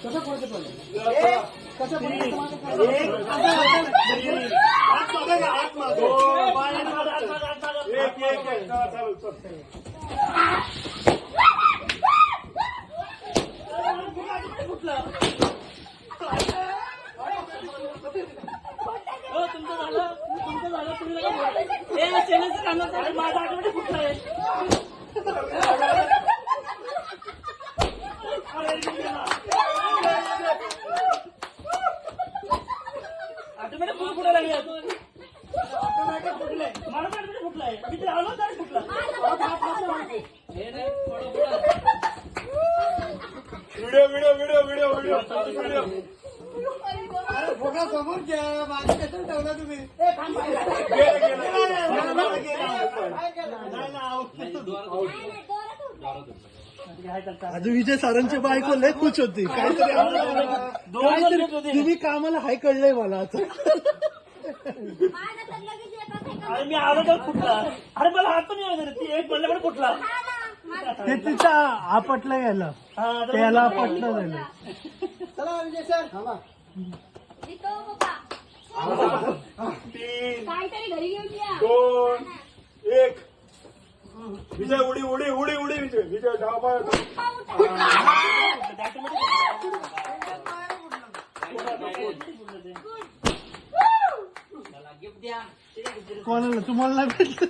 कसं पडते पण कसं तुमचं झालं तुम्ही माझा आठवडे फुटलाय ऑटोमॅटिक फुटायला लागले ऑटोमॅटिक फुटले मला ऑटोमॅटिक फुटलाय मी ते आलो तरी फुटला व्हिडिओ फोटो समोर घ्या माझं कसं ठेवला तुम्ही अजून विजय सरांची बायको लय खुश होती काहीतरी तुम्ही कामाला हाय कळलंय मला आता अरे मी आलो तर फुटला अरे मला हात पण येऊ ती एक म्हणलं पण फुटला ते तिचा आपटलं गेलं त्याला आपटलं झालं चला विजय सर काहीतरी घरी घेऊन या 2 1 विजय उडी विजय डावा कोणाला तुम्हाला नाही भेटलं